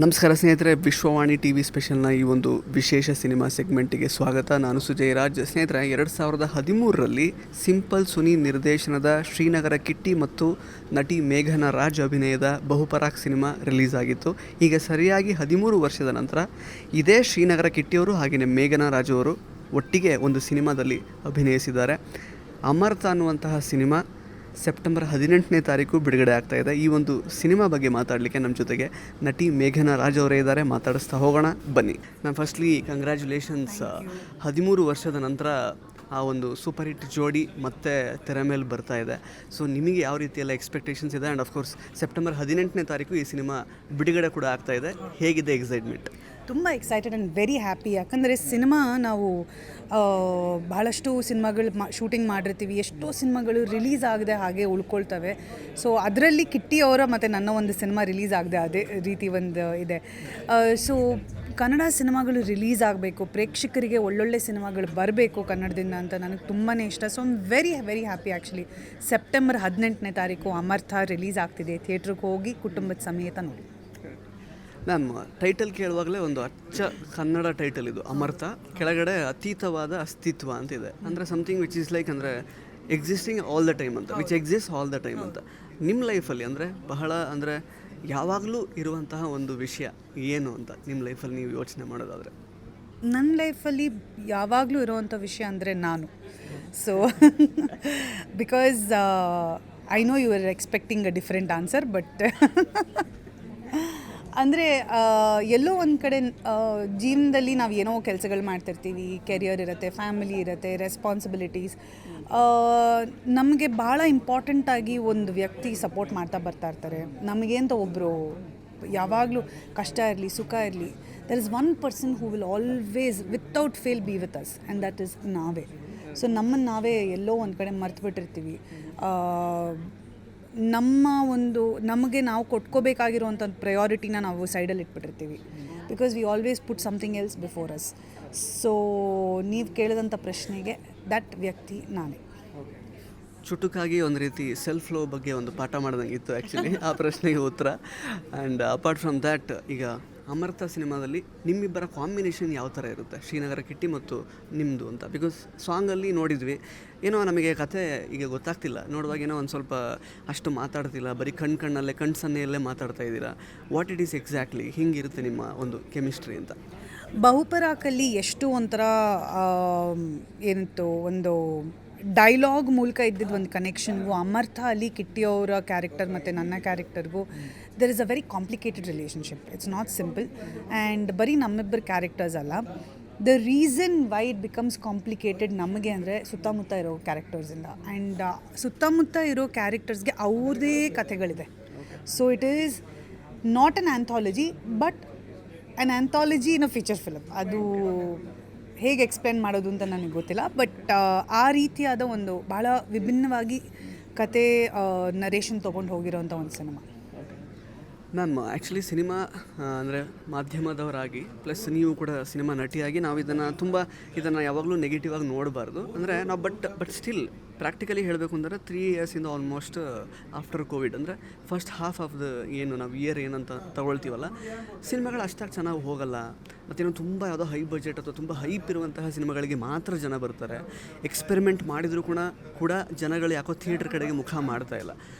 ನಮಸ್ಕಾರ ಸ್ನೇಹಿತರೆ, Vishwavani T V ಸ್ಪೆಷಲ್ನ ಈ ಒಂದು ವಿಶೇಷ ಸಿನಿಮಾ ಸೆಗ್ಮೆಂಟಿಗೆ ಸ್ವಾಗತ. ನಾನು ಸುಜಯ್ ರಾಜ್. ಸ್ನೇಹಿತರೆ, 2013ರಲ್ಲಿ ಸಿಂಪಲ್ ಸುನಿ ನಿರ್ದೇಶನದ ಶ್ರೀನಗರ ಕಿಟ್ಟಿ ಮತ್ತು ನಟಿ ಮೇಘನಾ ರಾಜ್ ಅಭಿನಯದ ಬಹುಪರಾಕ್ ಸಿನಿಮಾ ರಿಲೀಸ್ ಆಗಿತ್ತು. ಈಗ ಸರಿಯಾಗಿ 13 ವರ್ಷದ ನಂತರ ಇದೇ ಶ್ರೀನಗರ ಕಿಟ್ಟಿಯವರು ಹಾಗೆಯೇ ಮೇಘನಾ ರಾಜ್ ಅವರು ಒಟ್ಟಿಗೆ ಒಂದು ಸಿನಿಮಾದಲ್ಲಿ ಅಭಿನಯಿಸಿದ್ದಾರೆ. ಅಮರ್ತ ಅನ್ನುವಂತಹ ಸಿನಿಮಾ ಸೆಪ್ಟೆಂಬರ್ 18ನೇ ತಾರೀಕು ಬಿಡುಗಡೆ ಆಗ್ತಾಯಿದೆ. ಈ ಒಂದು ಸಿನಿಮಾ ಬಗ್ಗೆ ಮಾತಾಡಲಿಕ್ಕೆ ನಮ್ಮ ಜೊತೆಗೆ ನಟಿ ಮೇಘನಾ ರಾಜ್ ಅವರೇ ಇದ್ದಾರೆ. ಮಾತಾಡಿಸ್ತಾ ಹೋಗೋಣ ಬನ್ನಿ. ನಾನು ಫಸ್ಟ್ಲಿ ಕಂಗ್ರ್ಯಾಚುಲೇಷನ್ಸ್. 13 ವರ್ಷದ ನಂತರ ಆ ಒಂದು ಸೂಪರ್ ಹಿಟ್ ಜೋಡಿ ಮತ್ತೆ ತೆರೆ ಮೇಲೆ ಬರ್ತಾ ಇದೆ. ಸೊ ನಿಮಗೆ ಯಾವ ರೀತಿಯೆಲ್ಲ ಎಕ್ಸ್ಪೆಕ್ಟೇಷನ್ಸ್ ಇದೆ? ಆ್ಯಂಡ್ ಆಫ್ಕೋರ್ಸ್ ಸೆಪ್ಟೆಂಬರ್ 18ನೇ ತಾರೀಕು ಈ ಸಿನಿಮಾ ಬಿಡುಗಡೆ ಕೂಡ ಆಗ್ತಾ ಇದೆ. ಹೇಗಿದೆ ಎಕ್ಸೈಟ್ಮೆಂಟ್? ತುಂಬ ಎಕ್ಸೈಟೆಡ್ ಆ್ಯಂಡ್ ವೆರಿ ಹ್ಯಾಪಿ. ಯಾಕಂದರೆ ಸಿನಿಮಾ ನಾವು ಬಹಳಷ್ಟು ಸಿನಿಮಾಗಳು ಶೂಟಿಂಗ್ ಮಾಡಿರ್ತೀವಿ, ಎಷ್ಟೋ ಸಿನಿಮಾಗಳು ರಿಲೀಸ್ ಆಗದೆ ಹಾಗೆ ಉಳ್ಕೊಳ್ತವೆ. ಸೊ ಅದರಲ್ಲಿ ಕಿಟ್ಟಿ ಅವರ ಮತ್ತು ನನ್ನ ಒಂದು ಸಿನಿಮಾ ರಿಲೀಸ್ ಆಗದೆ ಅದೇ ರೀತಿ ಒಂದು ಇದೆ. ಸೊ ಕನ್ನಡ ಸಿನಿಮಾಗಳು ರಿಲೀಸ್ ಆಗಬೇಕು, ಪ್ರೇಕ್ಷಕರಿಗೆ ಒಳ್ಳೊಳ್ಳೆ ಸಿನಿಮಾಗಳು ಬರಬೇಕು ಕನ್ನಡದಿಂದ ಅಂತ ನನಗೆ ತುಂಬಾ ಇಷ್ಟ. So I'm very very happy actually. September 18ನೇ ತಾರೀಕು ಅಮರ್ಥ ರಿಲೀಸ್ ಆಗ್ತಿದೆ. ಥಿಯೇಟ್ರಿಗೆ ಹೋಗಿ ಕುಟುಂಬದ ಸಮೇತ ನೋಡಿ. ನಾನು ಟೈಟಲ್ ಕೇಳುವಾಗಲೇ ಒಂದು ಅಚ್ಚ ಕನ್ನಡ ಟೈಟಲ್ ಇದು, ಅಮರ್ತ. ಕೆಳಗಡೆ ಅತೀತವಾದ ಅಸ್ತಿತ್ವ ಅಂತಿದೆ. ಅಂದರೆ ಸಮಥಿಂಗ್ ವಿಚ್ ಈಸ್ ಲೈಕ್ ಅಂದರೆ ಎಕ್ಸಿಸ್ಟಿಂಗ್ ಆಲ್ ದ ಟೈಮ್ ಅಂತ, which exist all the time ಅಂತ. ನಿಮ್ಮ ಲೈಫಲ್ಲಿ ಅಂದರೆ ಬಹಳ ಅಂದರೆ ಯಾವಾಗಲೂ ಇರುವಂತಹ ಒಂದು ವಿಷಯ ಏನು ಅಂತ ನಿಮ್ಮ ಲೈಫಲ್ಲಿ ನೀವು ಯೋಚನೆ ಮಾಡೋದಾದರೆ? ನನ್ನ ಲೈಫಲ್ಲಿ ಯಾವಾಗಲೂ ಇರೋವಂಥ ವಿಷಯ ಅಂದರೆ ನಾನು. So because I know you are expecting a different answer, but ಅಂದರೆ ಎಲ್ಲೋ ಒಂದು ಕಡೆ ಜೀವನದಲ್ಲಿ ನಾವು ಏನೋ ಕೆಲಸಗಳು ಮಾಡ್ತಿರ್ತೀವಿ, ಕೆರಿಯರ್ ಇರುತ್ತೆ, ಫ್ಯಾಮಿಲಿ ಇರುತ್ತೆ, ರೆಸ್ಪಾನ್ಸಿಬಿಲಿಟೀಸ್. ನಮಗೆ ಭಾಳ ಇಂಪಾರ್ಟೆಂಟಾಗಿ ಒಂದು ವ್ಯಕ್ತಿ ಸಪೋರ್ಟ್ ಮಾಡ್ತಾ ಬರ್ತಾ ಇರ್ತಾರೆ. ನಮಗೆ ಅಂತ ಒಬ್ಬರು ಯಾವಾಗಲೂ ಕಷ್ಟ ಇರಲಿ ಸುಖ ಇರಲಿ, there is one person who will always without fail be with us, and that is ನಾವೇ. ಸೊ ನಮ್ಮನ್ನು ನಾವೇ ಎಲ್ಲೋ ಒಂದು ಕಡೆ ಮರ್ತುಬಿಟ್ಟಿರ್ತೀವಿ. ನಮ್ಮ ಒಂದು ನಮಗೆ ನಾವು ಕೊಟ್ಕೋಬೇಕಾಗಿರುವಂಥ ಪ್ರಯಾರಿಟಿನ ನಾವು ಸೈಡಲ್ಲಿ ಇಟ್ಬಿಟ್ಟಿರ್ತೀವಿ, because we always put something else before us. So ನೀವು ಕೇಳಿದಂಥ ಪ್ರಶ್ನೆಗೆ ದಟ್ ವ್ಯಕ್ತಿ ನಾನೇ. ಚುಟುಕಾಗಿ ಒಂದು ರೀತಿ ಸೆಲ್ಫ್ ಲವ್ ಬಗ್ಗೆ ಒಂದು ಪಾಠ ಮಾಡ್ದಂಗೆ ಇತ್ತು ಆ್ಯಕ್ಚುಲಿ ಆ ಪ್ರಶ್ನೆಗೆ ಉತ್ತರ. ಆ್ಯಂಡ್ ಅಪಾರ್ಟ್ ಫ್ರಮ್ ದ್ಯಾಟ್, ಈಗ ಅಮರ್ತ ಸಿನಿಮಾದಲ್ಲಿ ನಿಮ್ಮಿಬ್ಬರ ಕಾಂಬಿನೇಷನ್ ಯಾವ ಥರ ಇರುತ್ತೆ, ಶ್ರೀನಗರ ಕಿಟ್ಟಿ ಮತ್ತು ನಿಮ್ಮದು ಅಂತ? ಬಿಕಾಸ್ ಸಾಂಗಲ್ಲಿ ನೋಡಿದ್ವಿ, ಏನೋ ನಮಗೆ ಕಥೆ ಈಗ ಗೊತ್ತಾಗ್ತಿಲ್ಲ, ನೋಡುವಾಗ ಏನೋ ಒಂದು ಸ್ವಲ್ಪ ಅಷ್ಟು ಮಾತಾಡ್ತಿಲ್ಲ, ಬರೀ ಕಣ್ಣಲ್ಲೇ ಸನ್ನೆಯಲ್ಲೇ ಮಾತಾಡ್ತಾ ಇದ್ದೀರಾ. ವಾಟ್ ಇಟ್ ಈಸ್ ಎಕ್ಸಾಕ್ಟ್ಲಿ ಹಿಂಗಿರುತ್ತೆ ನಿಮ್ಮ ಒಂದು ಕೆಮಿಸ್ಟ್ರಿ ಅಂತ? ಬಹುಪರಾಕಲ್ಲಿ ಎಷ್ಟು ಒಂಥರ ಏನಿತ್ತು, ಒಂದು ಡೈಲಾಗ್ ಮೂಲಕ ಇದ್ದಿದ್ದು ಒಂದು ಕನೆಕ್ಷನ್ಗೂ, ಅಮರ್ಥ ಅಲ್ಲಿ ಕಿಟ್ಟಿಯವರ ಕ್ಯಾರೆಕ್ಟರ್ ಮತ್ತು ನನ್ನ ಕ್ಯಾರೆಕ್ಟರ್ಗೂ there is a very complicated relationship. It's not simple. And ಬರೀ ನಮ್ಮಿಬ್ಬರು ಕ್ಯಾರೆಕ್ಟರ್ಸ್ ಅಲ್ಲ, the reason why it becomes complicated ನಮಗೆ ಅಂದರೆ ಸುತ್ತಮುತ್ತ ಇರೋ ಕ್ಯಾರೆಕ್ಟರ್ಸಿಂದ. ಆ್ಯಂಡ್ ಸುತ್ತಮುತ್ತ ಇರೋ ಕ್ಯಾರೆಕ್ಟರ್ಸ್ಗೆ ಅವ್ರದ್ದೇ ಕಥೆಗಳಿದೆ. So it is not an anthology, but an anthology in a feature film. ಅದು ಹೇಗೆ ಎಕ್ಸ್ಪ್ಲೇನ್ ಮಾಡೋದು ಅಂತ ನನಗೆ ಗೊತ್ತಿಲ್ಲ, ಬಟ್ ಆ ರೀತಿಯಾದ ಒಂದು ಭಾಳ ವಿಭಿನ್ನವಾಗಿ ಕತೆ ನರೇಷನ್ ತೊಗೊಂಡು ಹೋಗಿರೋವಂಥ ಒಂದು ಸಿನಿಮಾ. ಮ್ಯಾಮ್, ಆ್ಯಕ್ಚುಲಿ ಸಿನಿಮಾ ಅಂದರೆ ಮಾಧ್ಯಮದವರಾಗಿ ಪ್ಲಸ್ ನೀವು ಕೂಡ ಸಿನಿಮಾ ನಟಿಯಾಗಿ ನಾವು ಇದನ್ನು ಯಾವಾಗಲೂ ನೆಗೆಟಿವ್ ಆಗಿ ನೋಡಬಾರ್ದು. ಅಂದರೆ ನಾವು ಬಟ್ ಸ್ಟಿಲ್ ಪ್ರಾಕ್ಟಿಕಲಿ ಹೇಳಬೇಕು ಅಂದರೆ 3 ಇಯರ್ಸಿಂದ ಆಲ್ಮೋಸ್ಟ್ ಆಫ್ಟರ್ ಕೋವಿಡ್, ಅಂದರೆ ಫಸ್ಟ್ ಹಾಫ್ ಆಫ್ ದ ಏನು ನಾವು ಇಯರ್ ಏನಂತ ತಗೊಳ್ತೀವಲ್ಲ, ಸಿನಿಮಾಗಳು ಅಷ್ಟಾಗಿ ಚೆನ್ನಾಗಿ ಹೋಗಲ್ಲ. ಮತ್ತೇನೋ ತುಂಬ ಯಾವುದೋ ಹೈ ಬಜೆಟ್ ಅಥವಾ ತುಂಬ ಹೈಪ್ ಇರುವಂತಹ ಸಿನಿಮಾಗಳಿಗೆ ಮಾತ್ರ ಜನ ಬರ್ತಾರೆ. ಎಕ್ಸ್ಪೆರಿಮೆಂಟ್ ಮಾಡಿದರೂ ಕೂಡ ಜನಗಳು ಯಾಕೋ ಥಿಯೇಟ್ರ್ ಕಡೆಗೆ ಮುಖ ಮಾಡ್ತಾ ಇಲ್ಲ.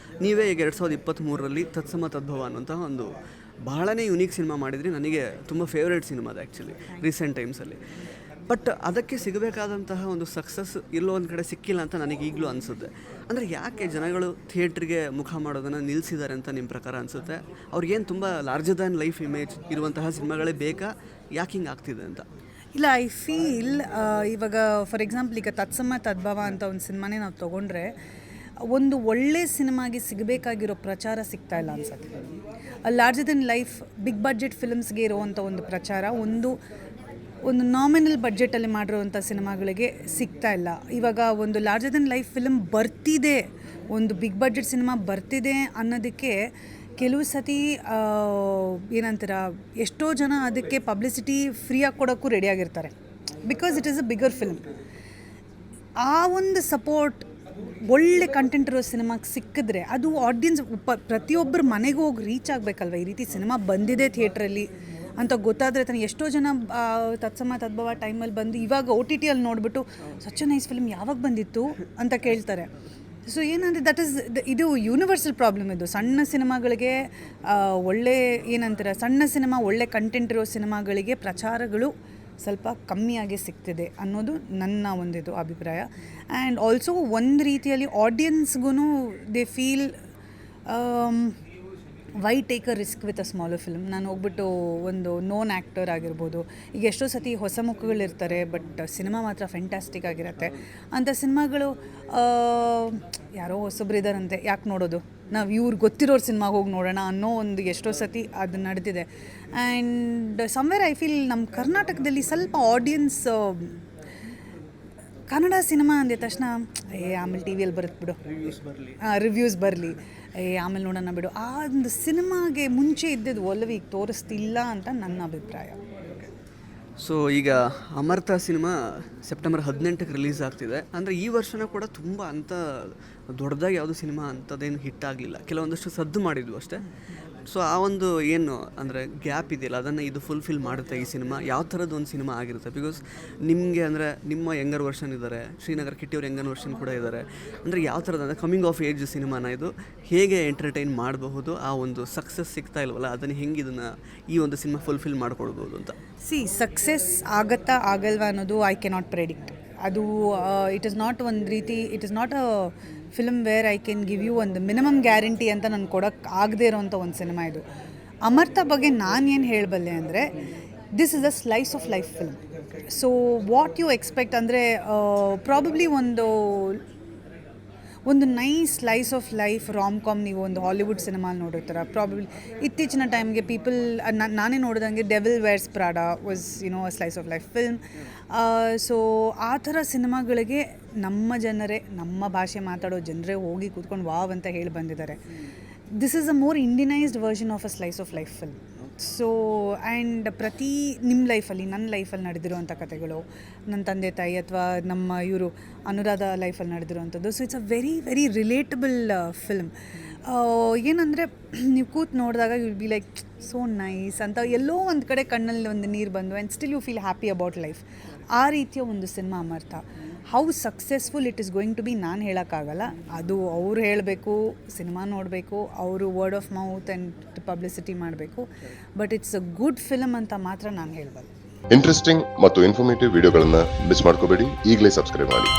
ನೀವೇ ಈಗ 2023ರಲ್ಲಿ ತತ್ಸಮ ತದ್ಭವ ಅನ್ನುವಂತಹ ಒಂದು ಬಹಳನೇ ಯುನೀಕ್ ಸಿನಿಮಾ ಮಾಡಿದ್ರಿ. ನನಗೆ ತುಂಬ ಫೇವ್ರೇಟ್ ಸಿನಿಮಾ ಅದು ಆ್ಯಕ್ಚುಲಿ ರೀಸೆಂಟ್ ಟೈಮ್ಸಲ್ಲಿ. ಬಟ್ ಅದಕ್ಕೆ ಸಿಗಬೇಕಾದಂತಹ ಒಂದು ಸಕ್ಸಸ್ ಎಲ್ಲೋ ಒಂದು ಕಡೆ ಸಿಕ್ಕಿಲ್ಲ ಅಂತ ನನಗೆ ಈಗಲೂ ಅನಿಸುತ್ತೆ. ಅಂದರೆ ಯಾಕೆ ಜನಗಳು ಥಿಯೇಟ್ರಿಗೆ ಮುಖ ಮಾಡೋದನ್ನು ನಿಲ್ಲಿಸಿದ್ದಾರೆ ಅಂತ ನಿಮ್ಮ ಪ್ರಕಾರ ಅನಿಸುತ್ತೆ? ಅವ್ರಿಗೇನು ತುಂಬ ಲಾರ್ಜರ್ ದ್ಯಾನ್ ಲೈಫ್ ಇಮೇಜ್ ಇರುವಂತಹ ಸಿನಿಮಾಗಳೇ ಬೇಕಾ? ಯಾಕೆ ಹಿಂಗೆ ಆಗ್ತಿದೆ ಅಂತ? ಇಲ್ಲ, ಐ ಫೀಲ್ ಇವಾಗ ಫಾರ್ ಎಕ್ಸಾಂಪಲ್ ಈಗ ತತ್ಸಮ ತದ್ಭವ ಅಂತ ಒಂದು ಸಿನಿಮಾನೇ ನಾವು ತೊಗೊಂಡ್ರೆ, ಒಂದು ಒಳ್ಳೆ ಸಿನಿಮಾಗೆ ಸಿಗಬೇಕಾಗಿರೋ ಪ್ರಚಾರ ಸಿಗ್ತಾ ಇಲ್ಲ ಅನ್ಸುತ್ತೆ. Larger than life big budget ಫಿಲ್ಮ್ಸ್ಗೆ ಇರುವಂಥ ಒಂದು ಪ್ರಚಾರ ಒಂದು ನಾಮಿನಲ್ ಬಡ್ಜೆಟಲ್ಲಿ ಮಾಡಿರೋವಂಥ ಸಿನಿಮಾಗಳಿಗೆ ಸಿಗ್ತಾ ಇಲ್ಲ. ಇವಾಗ ಒಂದು ಲಾರ್ಜರ್ ದೆನ್ ಲೈಫ್ ಫಿಲ್ಮ್ ಬರ್ತಿದೆ, ಒಂದು ಬಿಗ್ ಬಡ್ಜೆಟ್ ಸಿನಿಮಾ ಬರ್ತಿದೆ ಅನ್ನೋದಕ್ಕೆ ಕೆಲವು ಸತಿ ಏನಂತೀರ, ಎಷ್ಟೋ ಜನ ಅದಕ್ಕೆ ಪಬ್ಲಿಸಿಟಿ ಫ್ರೀಯಾಗಿ ಕೊಡೋಕ್ಕೂ ರೆಡಿಯಾಗಿರ್ತಾರೆ, because it is a bigger film. ಆ ಒಂದು ಸಪೋರ್ಟ್ ಒಳ್ಳೆ ಕಂಟೆಂಟ್ ಇರೋ ಸಿನಿಮಾಗೆ ಸಿಕ್ಕಿದ್ರೆ ಅದು ಆಡಿಯನ್ಸ್ ಪ್ರತಿಯೊಬ್ಬರ ಮನೆಗೂ ಹೋಗಿ ರೀಚ್ ಆಗಬೇಕಲ್ವ. ಈ ರೀತಿ ಸಿನಿಮಾ ಬಂದಿದೆ ಥಿಯೇಟ್ರಲ್ಲಿ ಅಂತ ಗೊತ್ತಾದರೆ ತಾನೆ. ಎಷ್ಟೋ ಜನ ತತ್ಸಮ ತದ್ಭವ ಟೈಮಲ್ಲಿ ಬಂದು ಇವಾಗ OTT ಅಲ್ಲಿ ನೋಡಿಬಿಟ್ಟು ಸಚ್ ಎ ನೈಸ್ ಫಿಲ್ಮ್ ಯಾವಾಗ ಬಂದಿತ್ತು ಅಂತ ಕೇಳ್ತಾರೆ. ಸೊ ಏನಂದರೆ ದಟ್ ಈಸ್ ಇದು ಯೂನಿವರ್ಸಲ್ ಪ್ರಾಬ್ಲಮ್. ಇದು ಸಣ್ಣ ಸಿನಿಮಾಗಳಿಗೆ ಒಳ್ಳೆ ಏನಂತಾರೆ, ಸಣ್ಣ ಸಿನಿಮಾ ಒಳ್ಳೆ ಕಂಟೆಂಟ್ ಇರೋ ಸಿನಿಮಾಗಳಿಗೆ ಪ್ರಚಾರಗಳು ಸ್ವಲ್ಪ ಕಮ್ಮಿಯಾಗಿ ಸಿಗ್ತಿದೆ ಅನ್ನೋದು ನನ್ನ ಒಂದಿದು ಅಭಿಪ್ರಾಯ. ಆ್ಯಂಡ್ ಆಲ್ಸೋ ಒಂದು ರೀತಿಯಲ್ಲಿ ಆಡಿಯನ್ಸ್ಗೂ they feel why take a risk with a smaller film. ನಾನು ಹೋಗ್ಬಿಟ್ಟು ಒಂದು ನೋನ್ ಆ್ಯಕ್ಟರ್ ಆಗಿರ್ಬೋದು, ಈಗ ಎಷ್ಟೋ ಸತಿ ಹೊಸ ಮುಖಗಳಿರ್ತಾರೆ ಬಟ್ ಸಿನಿಮಾ ಮಾತ್ರ ಫ್ಯಾಂಟಾಸ್ಟಿಕ್ ಆಗಿರುತ್ತೆ. ಅಂಥ ಸಿನಿಮಾಗಳು ಯಾರೋ ಹೊಸಬ್ರು ಇದ್ದಾರಂತೆ ಯಾಕೆ ನೋಡೋದು, ನಾವು ಇವ್ರು ಗೊತ್ತಿರೋರ ಸಿನಿಮಾಗೆ ಹೋಗಿ ನೋಡೋಣ ಅನ್ನೋ ಒಂದು ಎಷ್ಟೋ ಸತಿ ಅದು ನಡೆದಿದೆ. ಆ್ಯಂಡ್ ಸಮ್ವೇರ್ ಐ ಫೀಲ್ ನಮ್ಮ ಕರ್ನಾಟಕದಲ್ಲಿ ಸ್ವಲ್ಪ ಆಡಿಯನ್ಸ್ ಕನ್ನಡ ಸಿನಿಮಾ ಅಂದಿದ ತಕ್ಷಣ ಆಮೇಲೆ ಟಿ ವಿಯಲ್ಲಿ ಬರುತ್ತೆ ಬಿಡು, ರಿವ್ಯೂಸ್ ಬರಲಿ, ಆಮೇಲೆ ನೋಡೋಣ ಬಿಡು, ಆ ಒಂದು ಸಿನಿಮಾಗೆ ಮುಂಚೆ ಇದ್ದಿದ್ದು ಒಲವು ಈಗ ತೋರಿಸ್ತಿಲ್ಲ ಅಂತ ನನ್ನ ಅಭಿಪ್ರಾಯ. ಸೊ ಈಗ ಅಮರ್ಥ ಸಿನಿಮಾ ಸೆಪ್ಟೆಂಬರ್ 18ಕ್ಕೆ ರಿಲೀಸ್ ಆಗ್ತಿದೆ. ಅಂದರೆ ಈ ವರ್ಷನೂ ಕೂಡ ತುಂಬ ಅಂಥ ದೊಡ್ಡದಾಗಿ ಯಾವುದೂ ಸಿನಿಮಾ ಅಂಥದ್ದೇನು ಹಿಟ್ ಆಗಲಿಲ್ಲ, ಕೆಲವೊಂದಷ್ಟು ಸದ್ದು ಮಾಡಿದ್ವು ಅಷ್ಟೇ. ಸೊ ಆ ಒಂದು ಏನು ಅಂದರೆ ಗ್ಯಾಪ್ ಇದೆಯಲ್ಲ ಅದನ್ನು ಇದು ಫುಲ್ಫಿಲ್ ಮಾಡುತ್ತೆ ಈ ಸಿನಿಮಾ. ಯಾವ ಥರದ್ದು ಒಂದು ಸಿನಿಮಾ ಆಗಿರುತ್ತೆ, ಬಿಕಾಸ್ ನಿಮಗೆ ಅಂದರೆ ನಿಮ್ಮ ಯಂಗರ್ ವರ್ಷನ್ ಇದ್ದಾರೆ, ಶ್ರೀನಗರ್ ಕಿಟ್ಟಿಯವ್ರ ಯಂಗರ್ ವರ್ಷನ್ ಕೂಡ ಇದ್ದಾರೆ. ಅಂದರೆ ಯಾವ ಥರದ ಅಂದರೆ ಕಮಿಂಗ್ ಆಫ್ ಏಜ್ ಸಿನಿಮಾನ ಇದು ಹೇಗೆ ಎಂಟರ್ಟೈನ್ ಮಾಡಬಹುದು, ಆ ಒಂದು ಸಕ್ಸಸ್ ಸಿಗ್ತಾ ಇಲ್ವಲ್ಲ ಅದನ್ನು ಹೆಂಗೆ ಇದನ್ನು ಈ ಒಂದು ಸಿನಿಮಾ ಫುಲ್ಫಿಲ್ ಮಾಡ್ಕೊಳ್ಬೋದು ಅಂತ. ಸಕ್ಸಸ್ ಆಗತ್ತಾ ಆಗಲ್ವಾ ಅನ್ನೋದು ಐ ಕೆನಾಟ್ ಪ್ರೆಡಿಕ್ಟ್. ಅದು ಇಟ್ ಇಸ್ ನಾಟ್ ಒಂದು ರೀತಿ, it is not a film where I can give you ಒಂದು ಮಿನಿಮಮ್ ಗ್ಯಾರಂಟಿ ಅಂತ ನಾನು ಕೊಡೋಕ್ಕೆ ಆಗದೇ ಇರೋವಂಥ ಒಂದು ಸಿನಿಮಾ ಇದು. ಅಮರ್ಥ ಬಗ್ಗೆ ನಾನೇನು ಹೇಳಬಲ್ಲೆ ಅಂದರೆ this is a slice of life film. So what you expect ಅಂದರೆ ಪ್ರಾಬಬ್ಲಿ ಒಂದು nice slice of life rom com ನೀವು ಒಂದು ಹಾಲಿವುಡ್ ಸಿನಿಮಾಲಿ ನೋಡಿರ್ತೀರ. ಪ್ರಾಬಬ್ಲಿ ಇತ್ತೀಚಿನ ಟೈಮ್ಗೆ ಪೀಪಲ್ ನಾನೇ ನೋಡಿದಂಗೆ Devil Wears Prada was a slice of life film. So ಆ ಥರ ಸಿನಿಮಾಗಳಿಗೆ ನಮ್ಮ ಜನರೇ, ನಮ್ಮ ಭಾಷೆ ಮಾತಾಡೋ ಜನರೇ ಹೋಗಿ ಕೂತ್ಕೊಂಡು ವಾವ್ ಅಂತ ಹೇಳಿ ಬಂದಿದ್ದಾರೆ. This is a more ಇಂಡಿಯನೈಸ್ಡ್ version of a slice of life film. So and ಪ್ರತಿ ನಿಮ್ಮ ಲೈಫಲ್ಲಿ, ನನ್ನ ಲೈಫಲ್ಲಿ ನಡೆದಿರುವಂಥ ಕಥೆಗಳು, ನನ್ನ ತಂದೆ ತಾಯಿ ಅಥವಾ ನಮ್ಮ ಇವರು ಅನುರಾಧ ಲೈಫಲ್ಲಿ ನಡೆದಿರುವಂಥದ್ದು. So it's a very very relatable film. ಏನಂದರೆ ನೀವು ಕೂತು ನೋಡಿದಾಗ you will be like so nice ಅಂತ ಎಲ್ಲೋ ಒಂದು ಕಡೆ ಕಣ್ಣಲ್ಲಿ ಒಂದು ನೀರು ಬಂದು and still you feel happy about life. ಆ ರೀತಿಯ ಒಂದು cinema Amartha. How successful it is going to be ನಾನು ಹೇಳೋಕ್ಕಾಗಲ್ಲ, ಅದು ಅವ್ರು ಹೇಳಬೇಕು, ಸಿನಿಮಾ ನೋಡಬೇಕು, ಅವರು word of mouth and publicity ಮಾಡಬೇಕು. But it's a good film ಅಂತ ಮಾತ್ರ ನಾನು ಹೇಳಬಲ್ಲೆ. ಇಂಟ್ರೆಸ್ಟಿಂಗ್ ಮತ್ತು ಇನ್ಫಾರ್ಮೇಟಿವ್ ವಿಡಿಯೋಗಳನ್ನು ಮಿಸ್ ಮಾಡ್ಕೋಬೇಡಿ, ಈಗಲೇ ಸಬ್ಸ್ಕ್ರೈಬ್ ಮಾಡಿ.